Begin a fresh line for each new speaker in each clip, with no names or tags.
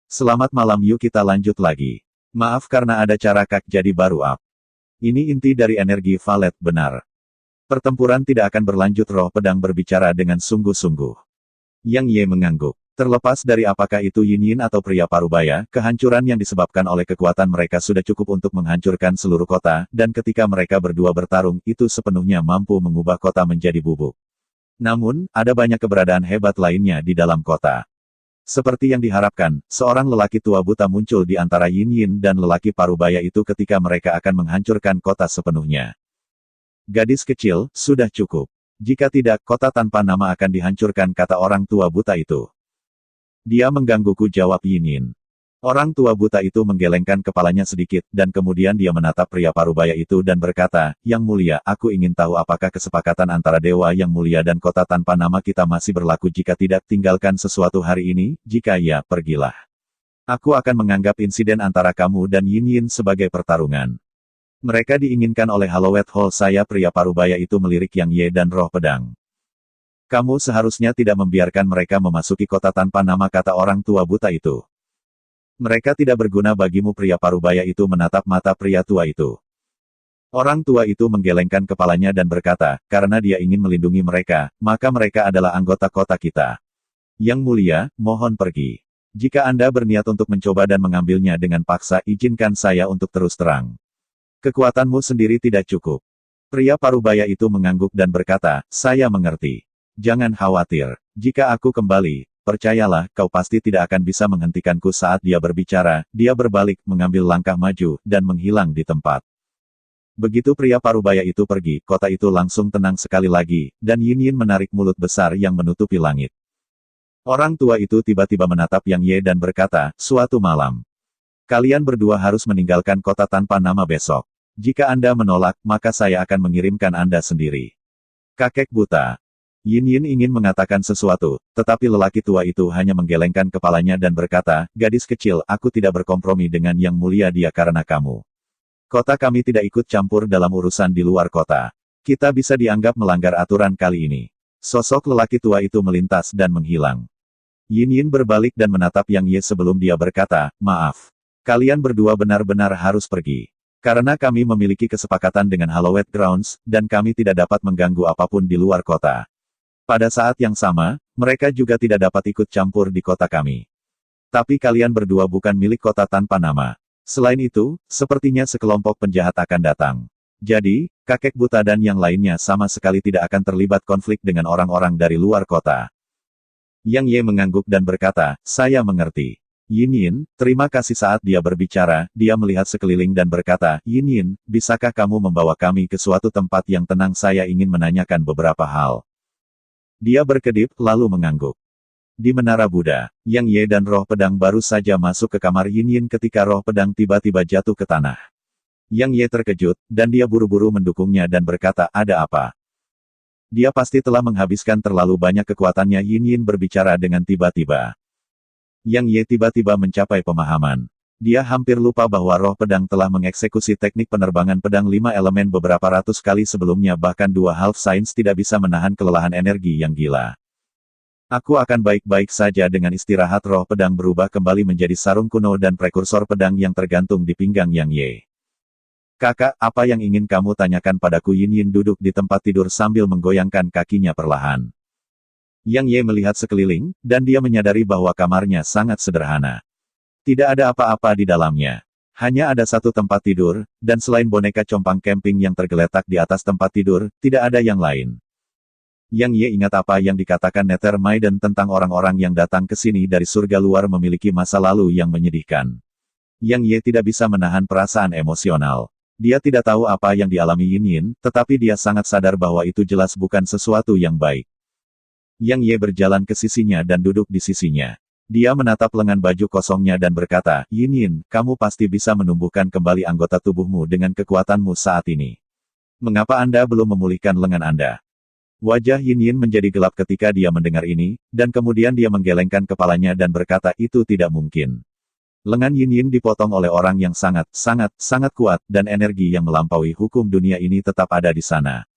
Selamat malam, yuk kita lanjut lagi. Maaf karena ada cara kak jadi baru up. Ini inti dari energi valet, benar. Pertempuran tidak akan berlanjut, roh pedang berbicara dengan sungguh-sungguh. Yang Ye mengangguk. Terlepas dari apakah itu Yin Yin atau pria parubaya, kehancuran yang disebabkan oleh kekuatan mereka sudah cukup untuk menghancurkan seluruh kota, dan ketika mereka berdua bertarung, itu sepenuhnya mampu mengubah kota menjadi bubuk. Namun, ada banyak keberadaan hebat lainnya di dalam kota. Seperti yang diharapkan, seorang lelaki tua buta muncul di antara Yin Yin dan lelaki parubaya itu ketika mereka akan menghancurkan kota sepenuhnya. Gadis kecil, sudah cukup. Jika tidak, kota tanpa nama akan dihancurkan, kata orang tua buta itu. Dia menggangguku, jawab Yin Yin. Orang tua buta itu menggelengkan kepalanya sedikit, dan kemudian dia menatap pria parubaya itu dan berkata, Yang mulia, aku ingin tahu apakah kesepakatan antara dewa yang mulia dan kota tanpa nama kita masih berlaku. Jika tidak, tinggalkan sesuatu hari ini, jika iya, pergilah. Aku akan menganggap insiden antara kamu dan Yin Yin sebagai pertarungan. Mereka diinginkan oleh Hallowed Hall saya. Pria parubaya itu melirik Yang Ye dan roh pedang. Kamu seharusnya tidak membiarkan mereka memasuki kota tanpa nama, kata orang tua buta itu. Mereka tidak berguna bagimu. Pria parubaya itu menatap mata pria tua itu. Orang tua itu menggelengkan kepalanya dan berkata, karena dia ingin melindungi mereka, maka mereka adalah anggota kota kita. Yang mulia, mohon pergi. Jika Anda berniat untuk mencoba dan mengambilnya dengan paksa, izinkan saya untuk terus terang. Kekuatanmu sendiri tidak cukup. Pria parubaya itu mengangguk dan berkata, saya mengerti. Jangan khawatir. Jika aku kembali, percayalah, kau pasti tidak akan bisa menghentikanku. Saat dia berbicara, dia berbalik, mengambil langkah maju, dan menghilang di tempat. Begitu pria parubaya itu pergi, kota itu langsung tenang sekali lagi, dan Yin Yin menarik mulut besar yang menutupi langit. Orang tua itu tiba-tiba menatap Yang Ye dan berkata, suatu malam. Kalian berdua harus meninggalkan kota tanpa nama besok. Jika Anda menolak, maka saya akan mengirimkan Anda sendiri. Kakek buta. Yin Yin ingin mengatakan sesuatu, tetapi lelaki tua itu hanya menggelengkan kepalanya dan berkata, gadis kecil, aku tidak berkompromi dengan Yang Mulia dia karena kamu. Kota kami tidak ikut campur dalam urusan di luar kota. Kita bisa dianggap melanggar aturan kali ini. Sosok lelaki tua itu melintas dan menghilang. Yin Yin berbalik dan menatap Yang Ye sebelum dia berkata, maaf. Kalian berdua benar-benar harus pergi. Karena kami memiliki kesepakatan dengan Hallowed Grounds, dan kami tidak dapat mengganggu apapun di luar kota. Pada saat yang sama, mereka juga tidak dapat ikut campur di kota kami. Tapi kalian berdua bukan milik kota tanpa nama. Selain itu, sepertinya sekelompok penjahat akan datang. Jadi, kakek buta dan yang lainnya sama sekali tidak akan terlibat konflik dengan orang-orang dari luar kota. Yang Ye mengangguk dan berkata, saya mengerti. Yin Yin, terima kasih. Saat dia berbicara, dia melihat sekeliling dan berkata, Yin Yin, bisakah kamu membawa kami ke suatu tempat yang tenang? Saya ingin menanyakan beberapa hal. Dia berkedip, lalu mengangguk. Di Menara Buddha, Yang Ye dan roh pedang baru saja masuk ke kamar Yin Yin ketika roh pedang tiba-tiba jatuh ke tanah. Yang Ye terkejut, dan dia buru-buru mendukungnya dan berkata, ada apa? Dia pasti telah menghabiskan terlalu banyak kekuatannya. Yin Yin berbicara dengan tiba-tiba. Yang Ye tiba-tiba mencapai pemahaman. Dia hampir lupa bahwa roh pedang telah mengeksekusi teknik penerbangan pedang 5 elemen beberapa ratus kali sebelumnya, bahkan 2 half saints tidak bisa menahan kelelahan energi yang gila. Aku akan baik-baik saja dengan istirahat. Roh pedang berubah kembali menjadi sarung kuno dan prekursor pedang yang tergantung di pinggang Yang Ye. Kakak, apa yang ingin kamu tanyakan padaku? Yin Yin duduk di tempat tidur sambil menggoyangkan kakinya perlahan. Yang Ye melihat sekeliling, dan dia menyadari bahwa kamarnya sangat sederhana. Tidak ada apa-apa di dalamnya. Hanya ada satu tempat tidur, dan selain boneka compang camping yang tergeletak di atas tempat tidur, tidak ada yang lain. Yang Ye ingat apa yang dikatakan Nether Maiden tentang orang-orang yang datang ke sini dari surga luar memiliki masa lalu yang menyedihkan. Yang Ye tidak bisa menahan perasaan emosional. Dia tidak tahu apa yang dialami Yin Yin, tetapi dia sangat sadar bahwa itu jelas bukan sesuatu yang baik. Yang Ye berjalan ke sisinya dan duduk di sisinya. Dia menatap lengan baju kosongnya dan berkata, Yin Yin, kamu pasti bisa menumbuhkan kembali anggota tubuhmu dengan kekuatanmu saat ini. Mengapa Anda belum memulihkan lengan Anda? Wajah Yin Yin menjadi gelap ketika dia mendengar ini, dan kemudian dia menggelengkan kepalanya dan berkata, itu tidak mungkin. Lengan Yin Yin dipotong oleh orang yang sangat kuat, dan energi yang melampaui hukum dunia ini tetap ada di sana.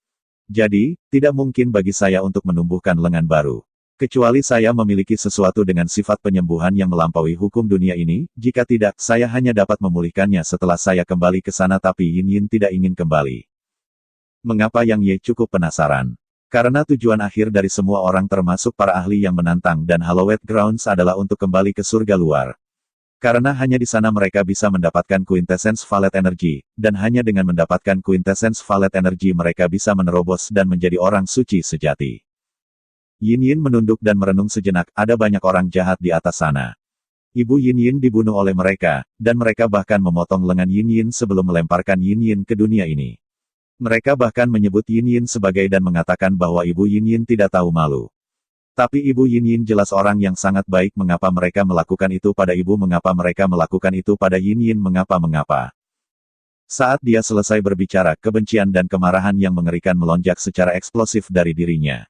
Jadi, tidak mungkin bagi saya untuk menumbuhkan lengan baru. Kecuali saya memiliki sesuatu dengan sifat penyembuhan yang melampaui hukum dunia ini, jika tidak, saya hanya dapat memulihkannya setelah saya kembali ke sana tapi Yin Yin tidak ingin kembali. Mengapa Yang Ye cukup penasaran? Karena tujuan akhir dari semua orang termasuk para ahli yang menantang dan Hallowed Grounds adalah untuk kembali ke surga luar. Karena hanya di sana mereka bisa mendapatkan Quintessence Valet Energy, dan hanya dengan mendapatkan Quintessence Valet Energy mereka bisa menerobos dan menjadi orang suci sejati. Yin Yin menunduk dan merenung sejenak, ada banyak orang jahat di atas sana. Ibu Yin Yin dibunuh oleh mereka, dan mereka bahkan memotong lengan Yin Yin sebelum melemparkan Yin Yin ke dunia ini. Mereka bahkan menyebut Yin Yin sebagai dan mengatakan bahwa Ibu Yin Yin tidak tahu malu. Tapi Ibu Yin Yin jelas orang yang sangat baik. Mengapa mereka melakukan itu pada ibu? Mengapa mereka melakukan itu pada Yin Yin? Mengapa? Saat dia selesai berbicara, kebencian dan kemarahan yang mengerikan melonjak secara eksplosif dari dirinya.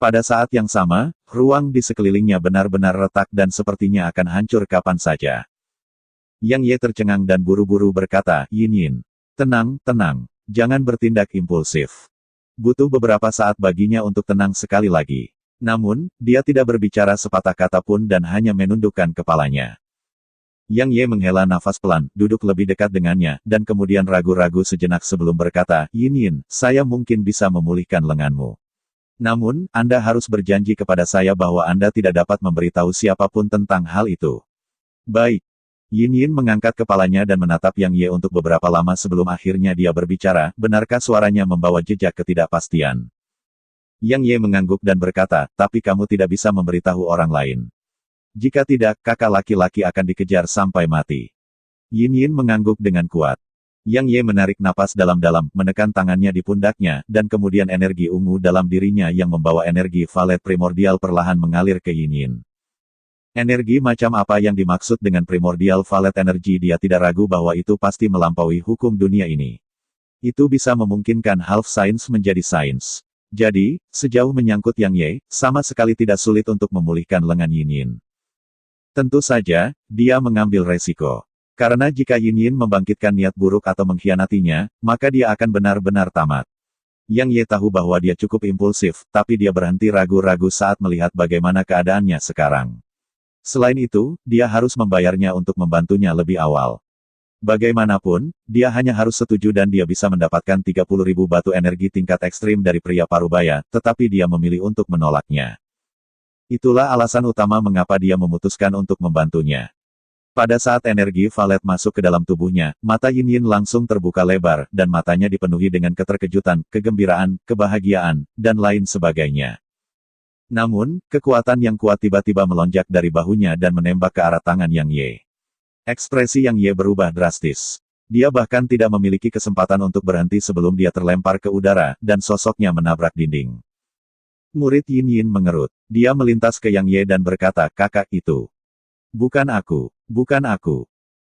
Pada saat yang sama, ruang di sekelilingnya benar-benar retak dan sepertinya akan hancur kapan saja. Yang Ye tercengang dan buru-buru berkata, Yin Yin, tenang, jangan bertindak impulsif. Butuh beberapa saat baginya untuk tenang sekali lagi. Namun, dia tidak berbicara sepatah kata pun dan hanya menundukkan kepalanya. Yang Ye menghela nafas pelan, duduk lebih dekat dengannya, dan kemudian ragu-ragu sejenak sebelum berkata, Yin Yin, saya mungkin bisa memulihkan lenganmu. Namun, Anda harus berjanji kepada saya bahwa Anda tidak dapat memberitahu siapapun tentang hal itu. Baik. Yin Yin mengangkat kepalanya dan menatap Yang Ye untuk beberapa lama sebelum akhirnya dia berbicara, benarkah suaranya membawa jejak ketidakpastian? Yang Ye mengangguk dan berkata, tapi kamu tidak bisa memberitahu orang lain. Jika tidak, kakak laki-laki akan dikejar sampai mati. Yin Yin mengangguk dengan kuat. Yang Ye menarik napas dalam-dalam, menekan tangannya di pundaknya, dan kemudian energi ungu dalam dirinya yang membawa energi valet primordial perlahan mengalir ke Yin Yin. Energi macam apa yang dimaksud dengan primordial valet energy? Dia tidak ragu bahwa itu pasti melampaui hukum dunia ini. Itu bisa memungkinkan half science menjadi sains. Jadi, sejauh menyangkut Yang Ye, sama sekali tidak sulit untuk memulihkan lengan Yin Yin. Tentu saja, dia mengambil resiko. Karena jika Yin Yin membangkitkan niat buruk atau mengkhianatinya, maka dia akan benar-benar tamat. Yang Ye tahu bahwa dia cukup impulsif, tapi dia berhenti ragu-ragu saat melihat bagaimana keadaannya sekarang. Selain itu, dia harus membayarnya untuk membantunya lebih awal. Bagaimanapun, dia hanya harus setuju dan dia bisa mendapatkan 30.000 batu energi tingkat ekstrim dari pria parubaya, tetapi dia memilih untuk menolaknya. Itulah alasan utama mengapa dia memutuskan untuk membantunya. Pada saat energi valet masuk ke dalam tubuhnya, mata Yin Yin langsung terbuka lebar, dan matanya dipenuhi dengan keterkejutan, kegembiraan, kebahagiaan, dan lain sebagainya. Namun, kekuatan yang kuat tiba-tiba melonjak dari bahunya dan menembak ke arah tangan Yang Ye. Ekspresi Yang Ye berubah drastis. Dia bahkan tidak memiliki kesempatan untuk berhenti sebelum dia terlempar ke udara, dan sosoknya menabrak dinding. Murid Yin Yin mengerut. Dia melintas ke Yang Ye dan berkata, kakak itu. Bukan aku.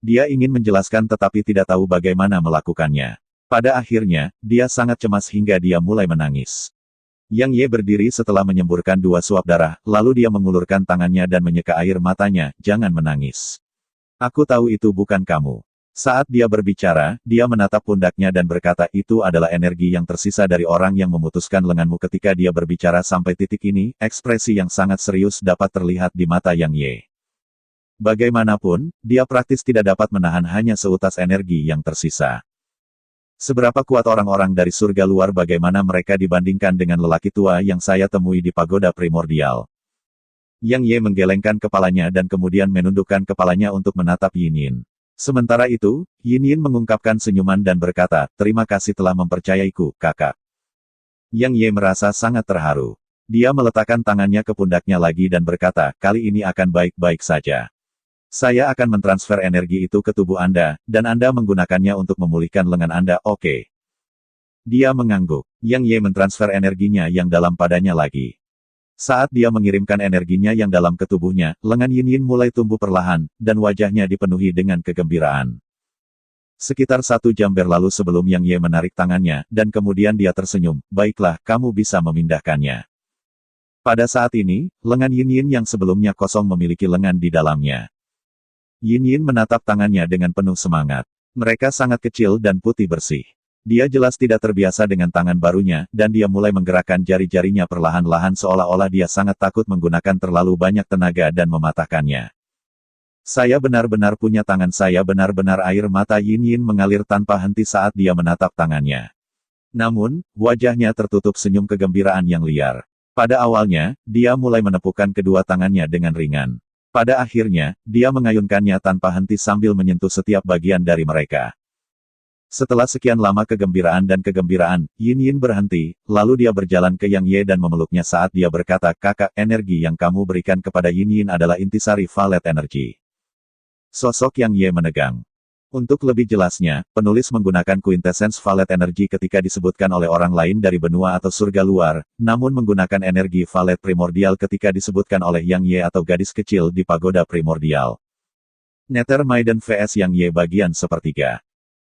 Dia ingin menjelaskan tetapi tidak tahu bagaimana melakukannya. Pada akhirnya, dia sangat cemas hingga dia mulai menangis. Yang Ye berdiri setelah menyemburkan 2 suap darah, lalu dia mengulurkan tangannya dan menyeka air matanya, jangan menangis. Aku tahu itu bukan kamu. Saat dia berbicara, dia menatap pundaknya dan berkata itu adalah energi yang tersisa dari orang yang memutuskan lenganmu. Ketika dia berbicara sampai titik ini, ekspresi yang sangat serius dapat terlihat di mata Yang Ye. Bagaimanapun, dia praktis tidak dapat menahan hanya seutas energi yang tersisa. Seberapa kuat orang-orang dari surga luar? Bagaimana mereka dibandingkan dengan lelaki tua yang saya temui di pagoda primordial? Yang Ye menggelengkan kepalanya dan kemudian menundukkan kepalanya untuk menatap Yin Yin. Sementara itu, Yin Yin mengungkapkan senyuman dan berkata, terima kasih telah mempercayaiku, kakak. Yang Ye merasa sangat terharu. Dia meletakkan tangannya ke pundaknya lagi dan berkata, kali ini akan baik-baik saja. Saya akan mentransfer energi itu ke tubuh Anda, dan Anda menggunakannya untuk memulihkan lengan Anda, oke? Dia mengangguk. Yang Ye mentransfer energinya yang dalam padanya lagi. Saat dia mengirimkan energinya yang dalam ke tubuhnya, lengan Yin Yin mulai tumbuh perlahan, dan wajahnya dipenuhi dengan kegembiraan. Sekitar 1 jam berlalu sebelum Yang Ye menarik tangannya, dan kemudian dia tersenyum, baiklah, kamu bisa memindahkannya. Pada saat ini, lengan Yin Yin yang sebelumnya kosong memiliki lengan di dalamnya. Yin Yin menatap tangannya dengan penuh semangat. Mereka sangat kecil dan putih bersih. Dia jelas tidak terbiasa dengan tangan barunya, dan dia mulai menggerakkan jari-jarinya perlahan-lahan seolah-olah dia sangat takut menggunakan terlalu banyak tenaga dan mematahkannya. Saya benar-benar punya tangan, saya benar-benar. Air mata Yin Yin mengalir tanpa henti saat dia menatap tangannya. Namun, wajahnya tertutup senyum kegembiraan yang liar. Pada awalnya, dia mulai menepukkan kedua tangannya dengan ringan. Pada akhirnya, dia mengayunkannya tanpa henti sambil menyentuh setiap bagian dari mereka. Setelah sekian lama kegembiraan dan kegembiraan, Yin Yin berhenti, lalu dia berjalan ke Yang Ye dan memeluknya saat dia berkata, "Kakak, energi yang kamu berikan kepada Yin Yin adalah intisari Valet Energy." Sosok Yang Ye menegang. Untuk lebih jelasnya, penulis menggunakan quintessence Valet Energy ketika disebutkan oleh orang lain dari benua atau surga luar, namun menggunakan energi Valet Primordial ketika disebutkan oleh Yang Ye atau gadis kecil di pagoda primordial. Nether Maiden vs Yang Ye bagian sepertiga.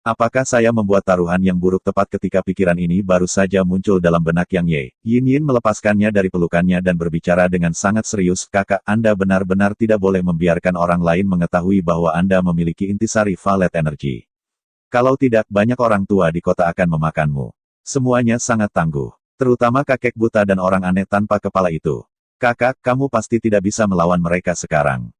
Apakah saya membuat taruhan yang buruk? Tepat ketika pikiran ini baru saja muncul dalam benak Yang Ye, Yin Yin melepaskannya dari pelukannya dan berbicara dengan sangat serius, "Kakak, Anda benar-benar tidak boleh membiarkan orang lain mengetahui bahwa Anda memiliki intisari Valet Energy. Kalau tidak, banyak orang tua di kota akan memakanmu. Semuanya sangat tangguh. Terutama kakek buta dan orang aneh tanpa kepala itu. Kakak, kamu pasti tidak bisa melawan mereka sekarang."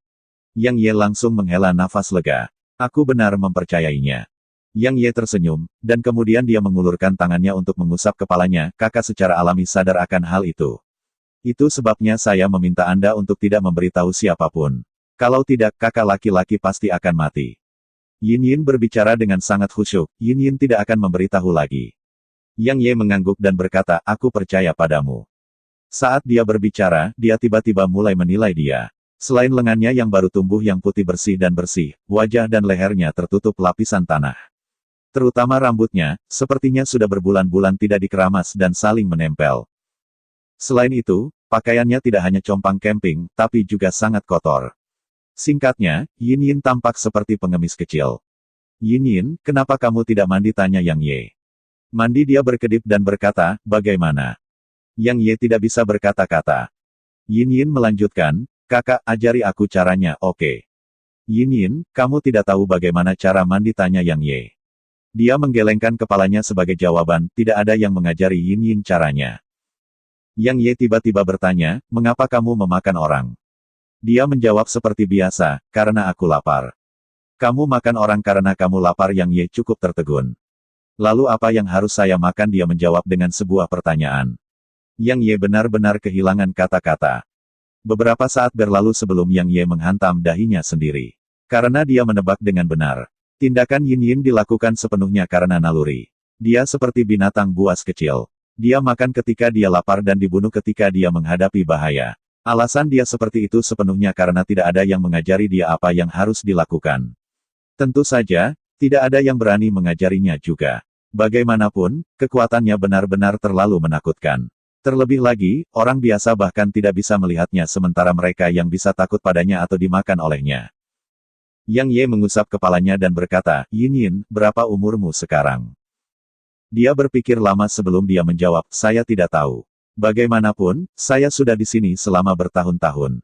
Yang Ye langsung menghela nafas lega. "Aku benar mempercayainya." Yang Ye tersenyum, dan kemudian dia mengulurkan tangannya untuk mengusap kepalanya. "Kakak secara alami sadar akan hal itu. Itu sebabnya saya meminta Anda untuk tidak memberitahu siapapun. Kalau tidak, kakak laki-laki pasti akan mati." Yin Yin berbicara dengan sangat khusyuk, Yin Yin tidak akan memberitahu lagi. Yang Ye mengangguk dan berkata, "Aku percaya padamu." Saat dia berbicara, dia tiba-tiba mulai menilai dia. Selain lengannya yang baru tumbuh yang putih bersih dan bersih, wajah dan lehernya tertutup lapisan tanah. Terutama rambutnya, sepertinya sudah berbulan-bulan tidak dikeramas dan saling menempel. Selain itu, pakaiannya tidak hanya compang camping, tapi juga sangat kotor. Singkatnya, Yin Yin tampak seperti pengemis kecil. "Yin Yin, kenapa kamu tidak mandi?" tanya Yang Ye. "Mandi?" dia berkedip dan berkata, "Bagaimana?" Yang Ye tidak bisa berkata-kata. Yin Yin melanjutkan, "Kakak, ajari aku caranya, oke?" "Yin Yin, kamu tidak tahu bagaimana cara mandi?" tanya Yang Ye. Dia menggelengkan kepalanya sebagai jawaban, "Tidak ada yang mengajari Yin Yin caranya." Yang Ye tiba-tiba bertanya, "Mengapa kamu memakan orang?" Dia menjawab seperti biasa, "Karena aku lapar." "Kamu makan orang karena kamu lapar?" Yang Ye cukup tertegun. "Lalu apa yang harus saya makan?" dia menjawab dengan sebuah pertanyaan. Yang Ye benar-benar kehilangan kata-kata. Beberapa saat berlalu sebelum Yang Ye menghantam dahinya sendiri. Karena dia menebak dengan benar. Tindakan Yin Yin dilakukan sepenuhnya karena naluri. Dia seperti binatang buas kecil. Dia makan ketika dia lapar dan dibunuh ketika dia menghadapi bahaya. Alasan dia seperti itu sepenuhnya karena tidak ada yang mengajari dia apa yang harus dilakukan. Tentu saja, tidak ada yang berani mengajarinya juga. Bagaimanapun, kekuatannya benar-benar terlalu menakutkan. Terlebih lagi, orang biasa bahkan tidak bisa melihatnya sementara mereka yang bisa takut padanya atau dimakan olehnya. Yang Ye mengusap kepalanya dan berkata, "Yin Yin, berapa umurmu sekarang?" Dia berpikir lama sebelum dia menjawab, "Saya tidak tahu. Bagaimanapun, saya sudah di sini selama bertahun-tahun."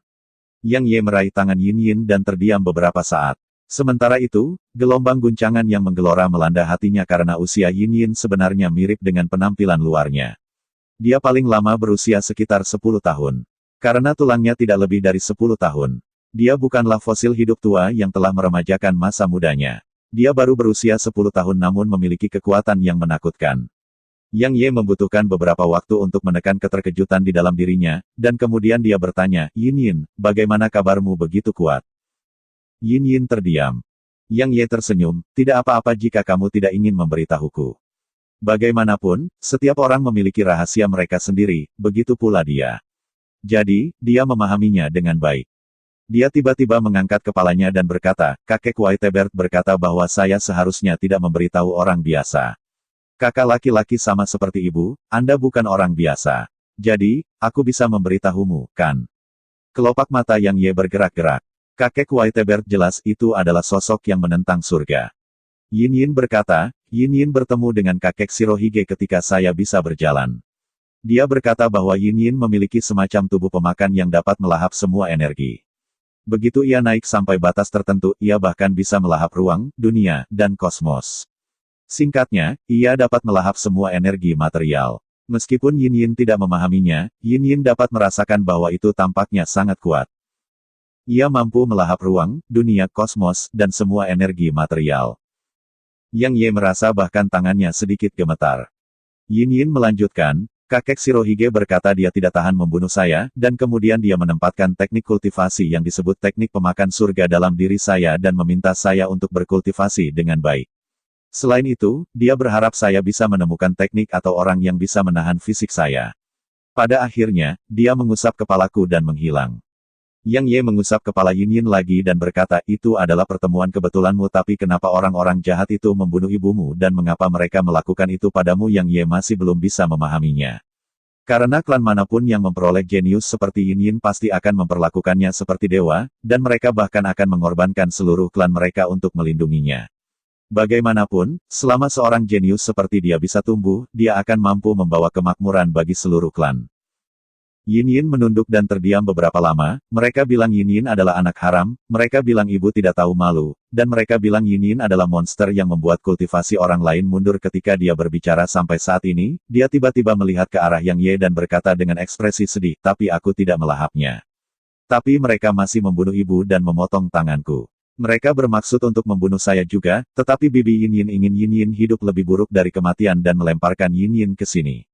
Yang Ye meraih tangan Yin Yin dan terdiam beberapa saat. Sementara itu, gelombang guncangan yang menggelora melanda hatinya karena usia Yin Yin sebenarnya mirip dengan penampilan luarnya. Dia paling lama berusia sekitar 10 tahun. Karena tulangnya tidak lebih dari 10 tahun. Dia bukanlah fosil hidup tua yang telah meremajakan masa mudanya. Dia baru berusia 10 tahun namun memiliki kekuatan yang menakutkan. Yang Ye membutuhkan beberapa waktu untuk menekan keterkejutan di dalam dirinya, dan kemudian dia bertanya, "Yin Yin, bagaimana kabarmu begitu kuat?" Yin Yin terdiam. Yang Ye tersenyum, "Tidak apa-apa jika kamu tidak ingin memberitahuku. Bagaimanapun, setiap orang memiliki rahasia mereka sendiri, begitu pula dia." Jadi, dia memahaminya dengan baik. Dia tiba-tiba mengangkat kepalanya dan berkata, "Kakek Whitebird berkata bahwa saya seharusnya tidak memberitahu orang biasa. Kakak laki-laki sama seperti ibu, Anda bukan orang biasa. Jadi, aku bisa memberitahumu, kan?" Kelopak mata Yang Ye bergerak-gerak. Kakek Whitebird jelas itu adalah sosok yang menentang surga. Yin Yin berkata, "Yin Yin bertemu dengan kakek Shirohige ketika saya bisa berjalan. Dia berkata bahwa Yin Yin memiliki semacam tubuh pemakan yang dapat melahap semua energi. Begitu ia naik sampai batas tertentu, ia bahkan bisa melahap ruang, dunia, dan kosmos. Singkatnya, ia dapat melahap semua energi material. Meskipun Yin Yin tidak memahaminya, Yin Yin dapat merasakan bahwa itu tampaknya sangat kuat. Ia mampu melahap ruang, dunia kosmos, dan semua energi material. Yang Ye merasa bahkan tangannya sedikit gemetar. Yin Yin melanjutkan, kakek Shirohige berkata dia tidak tahan membunuh saya, dan kemudian dia menempatkan teknik kultivasi yang disebut teknik pemakan surga dalam diri saya dan meminta saya untuk berkultivasi dengan baik. Selain itu, dia berharap saya bisa menemukan teknik atau orang yang bisa menahan fisik saya. Pada akhirnya, dia mengusap kepalaku dan menghilang. Yang Ye mengusap kepala Yin Yin lagi dan berkata, itu adalah pertemuan kebetulanmu, tapi kenapa orang-orang jahat itu membunuh ibumu dan mengapa mereka melakukan itu padamu? Yang Ye masih belum bisa memahaminya. Karena klan manapun yang memperoleh jenius seperti Yin Yin pasti akan memperlakukannya seperti dewa, dan mereka bahkan akan mengorbankan seluruh klan mereka untuk melindunginya. Bagaimanapun, selama seorang jenius seperti dia bisa tumbuh, dia akan mampu membawa kemakmuran bagi seluruh klan. Yin Yin menunduk dan terdiam beberapa lama, mereka bilang Yin Yin adalah anak haram, mereka bilang ibu tidak tahu malu, dan mereka bilang Yin Yin adalah monster yang membuat kultivasi orang lain mundur. Ketika dia berbicara sampai saat ini, dia tiba-tiba melihat ke arah Yang Ye dan berkata dengan ekspresi sedih, tapi aku tidak melahapnya. Tapi mereka masih membunuh ibu dan memotong tanganku. Mereka bermaksud untuk membunuh saya juga, tetapi bibi Yin Yin ingin Yin Yin hidup lebih buruk dari kematian dan melemparkan Yin Yin ke sini.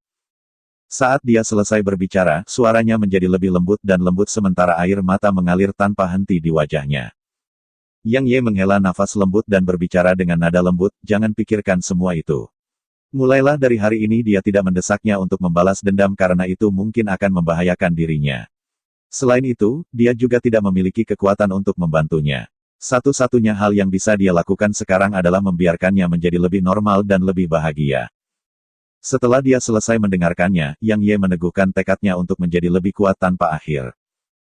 Saat dia selesai berbicara, suaranya menjadi lebih lembut dan lembut sementara air mata mengalir tanpa henti di wajahnya. Yang Ye menghela nafas lembut dan berbicara dengan nada lembut, jangan pikirkan semua itu. Mulailah dari hari ini dia tidak mendesaknya untuk membalas dendam karena itu mungkin akan membahayakan dirinya. Selain itu, dia juga tidak memiliki kekuatan untuk membantunya. Satu-satunya hal yang bisa dia lakukan sekarang adalah membiarkannya menjadi lebih normal dan lebih bahagia. Setelah dia selesai mendengarkannya, Yang Ye meneguhkan tekadnya untuk menjadi lebih kuat tanpa akhir.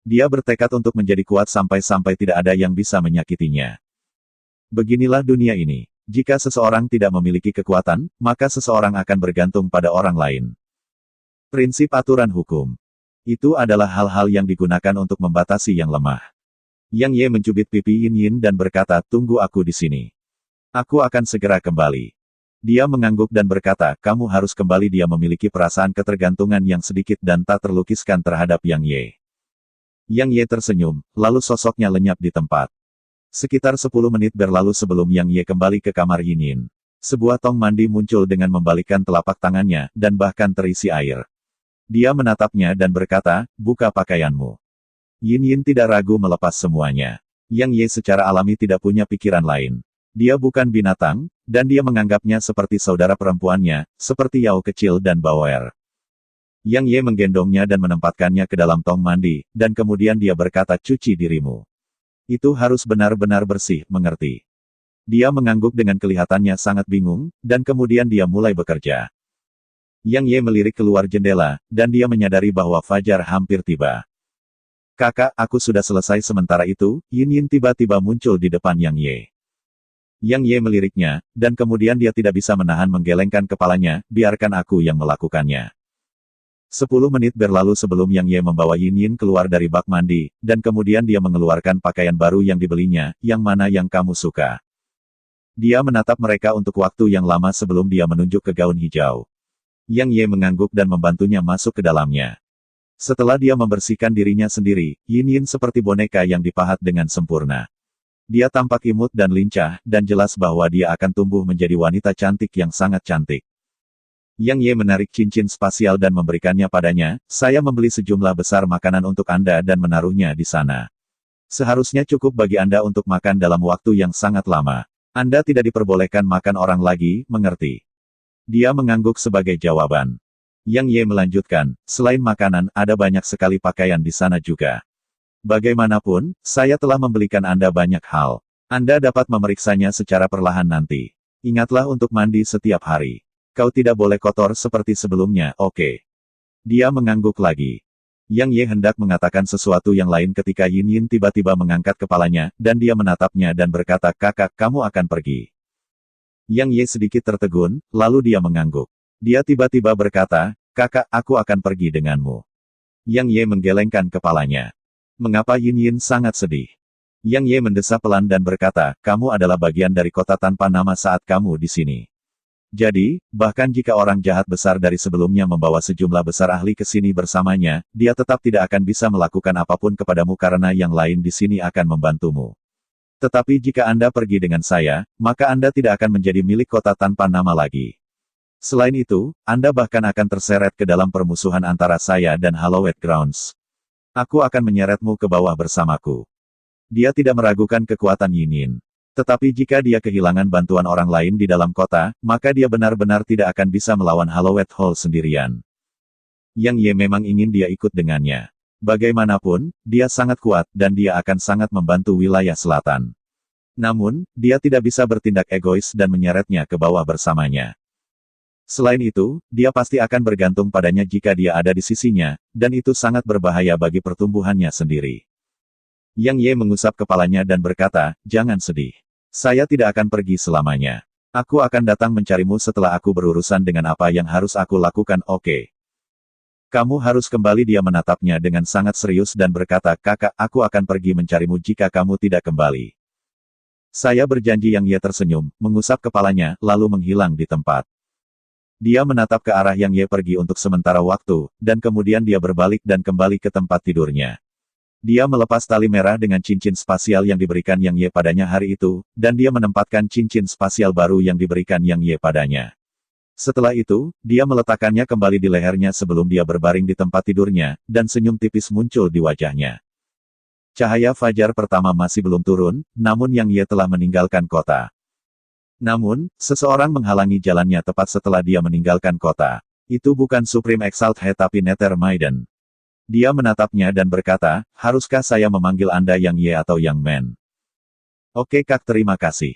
Dia bertekad untuk menjadi kuat sampai-sampai tidak ada yang bisa menyakitinya. Beginilah dunia ini. Jika seseorang tidak memiliki kekuatan, maka seseorang akan bergantung pada orang lain. Prinsip aturan hukum. Itu adalah hal-hal yang digunakan untuk membatasi yang lemah. Yang Ye mencubit pipi Yin Yin dan berkata, tunggu aku di sini. Aku akan segera kembali. Dia mengangguk dan berkata, kamu harus kembali. Dia memiliki perasaan ketergantungan yang sedikit dan tak terlukiskan terhadap Yang Ye. Yang Ye tersenyum, lalu sosoknya lenyap di tempat. Sekitar 10 menit berlalu sebelum Yang Ye kembali ke kamar Yin Yin. Sebuah tong mandi muncul dengan membalikkan telapak tangannya, dan bahkan terisi air. Dia menatapnya dan berkata, buka pakaianmu. Yin Yin tidak ragu melepas semuanya. Yang Ye secara alami tidak punya pikiran lain. Dia bukan binatang, dan dia menganggapnya seperti saudara perempuannya, seperti Yao kecil dan Baoer. Yang Ye menggendongnya dan menempatkannya ke dalam tong mandi, dan kemudian dia berkata, cuci dirimu. Itu harus benar-benar bersih, mengerti? Dia mengangguk dengan kelihatannya sangat bingung, dan kemudian dia mulai bekerja. Yang Ye melirik keluar jendela, dan dia menyadari bahwa fajar hampir tiba. Kakak, aku sudah selesai. Sementara itu, Yin Yin tiba-tiba muncul di depan Yang Ye. Yang Ye meliriknya, dan kemudian dia tidak bisa menahan menggelengkan kepalanya, biarkan aku yang melakukannya. 10 menit berlalu sebelum Yang Ye membawa Yin Yin keluar dari bak mandi, dan kemudian dia mengeluarkan pakaian baru yang dibelinya, yang mana yang kamu suka. Dia menatap mereka untuk waktu yang lama sebelum dia menunjuk ke gaun hijau. Yang Ye mengangguk dan membantunya masuk ke dalamnya. Setelah dia membersihkan dirinya sendiri, Yin Yin seperti boneka yang dipahat dengan sempurna. Dia tampak imut dan lincah, dan jelas bahwa dia akan tumbuh menjadi wanita cantik yang sangat cantik. Yang Ye menarik cincin spasial dan memberikannya padanya, saya membeli sejumlah besar makanan untuk Anda dan menaruhnya di sana. Seharusnya cukup bagi Anda untuk makan dalam waktu yang sangat lama. Anda tidak diperbolehkan makan orang lagi, mengerti? Dia mengangguk sebagai jawaban. Yang Ye melanjutkan, selain makanan, ada banyak sekali pakaian di sana juga. Bagaimanapun, saya telah membelikan Anda banyak hal. Anda dapat memeriksanya secara perlahan nanti. Ingatlah untuk mandi setiap hari. Kau tidak boleh kotor seperti sebelumnya, oke? Dia mengangguk lagi. Yang Ye hendak mengatakan sesuatu yang lain ketika Yin Yin tiba-tiba mengangkat kepalanya, dan dia menatapnya dan berkata, kakak, kamu akan pergi. Yang Ye sedikit tertegun, lalu dia mengangguk. Dia tiba-tiba berkata, kakak, aku akan pergi denganmu. Yang Ye menggelengkan kepalanya. Mengapa Yin Yin sangat sedih? Yang Ye mendesah pelan dan berkata, kamu adalah bagian dari kota tanpa nama saat kamu di sini. Jadi, bahkan jika orang jahat besar dari sebelumnya membawa sejumlah besar ahli ke sini bersamanya, dia tetap tidak akan bisa melakukan apapun kepadamu karena yang lain di sini akan membantumu. Tetapi jika Anda pergi dengan saya, maka Anda tidak akan menjadi milik kota tanpa nama lagi. Selain itu, Anda bahkan akan terseret ke dalam permusuhan antara saya dan Hallowed Grounds. Aku akan menyeretmu ke bawah bersamaku. Dia tidak meragukan kekuatan Yinyin. Tetapi jika dia kehilangan bantuan orang lain di dalam kota, maka dia benar-benar tidak akan bisa melawan Hallowed Hall sendirian. Yang Ye memang ingin dia ikut dengannya. Bagaimanapun, dia sangat kuat dan dia akan sangat membantu wilayah selatan. Namun, dia tidak bisa bertindak egois dan menyeretnya ke bawah bersamanya. Selain itu, dia pasti akan bergantung padanya jika dia ada di sisinya, dan itu sangat berbahaya bagi pertumbuhannya sendiri. Yang Ye mengusap kepalanya dan berkata, "Jangan sedih. Saya tidak akan pergi selamanya. Aku akan datang mencarimu setelah aku berurusan dengan apa yang harus aku lakukan, oke? Kamu harus kembali." Dia menatapnya dengan sangat serius dan berkata, "Kakak, aku akan pergi mencarimu jika kamu tidak kembali." "Saya berjanji." Yang Ye tersenyum, mengusap kepalanya, lalu menghilang di tempat. Dia menatap ke arah Yang Ye pergi untuk sementara waktu, dan kemudian dia berbalik dan kembali ke tempat tidurnya. Dia melepas tali merah dengan cincin spasial yang diberikan Yang Ye padanya hari itu, dan dia menempatkan cincin spasial baru yang diberikan Yang Ye padanya. Setelah itu, dia meletakkannya kembali di lehernya sebelum dia berbaring di tempat tidurnya, dan senyum tipis muncul di wajahnya. Cahaya fajar pertama masih belum turun, namun Yang Ye telah meninggalkan kota. Namun, seseorang menghalangi jalannya tepat setelah dia meninggalkan kota. Itu bukan Supreme Exalt Head tapi Nether Maiden. Dia menatapnya dan berkata, "Haruskah saya memanggil Anda Yang Ye atau Yang Men?" "Oke Kak, terima kasih."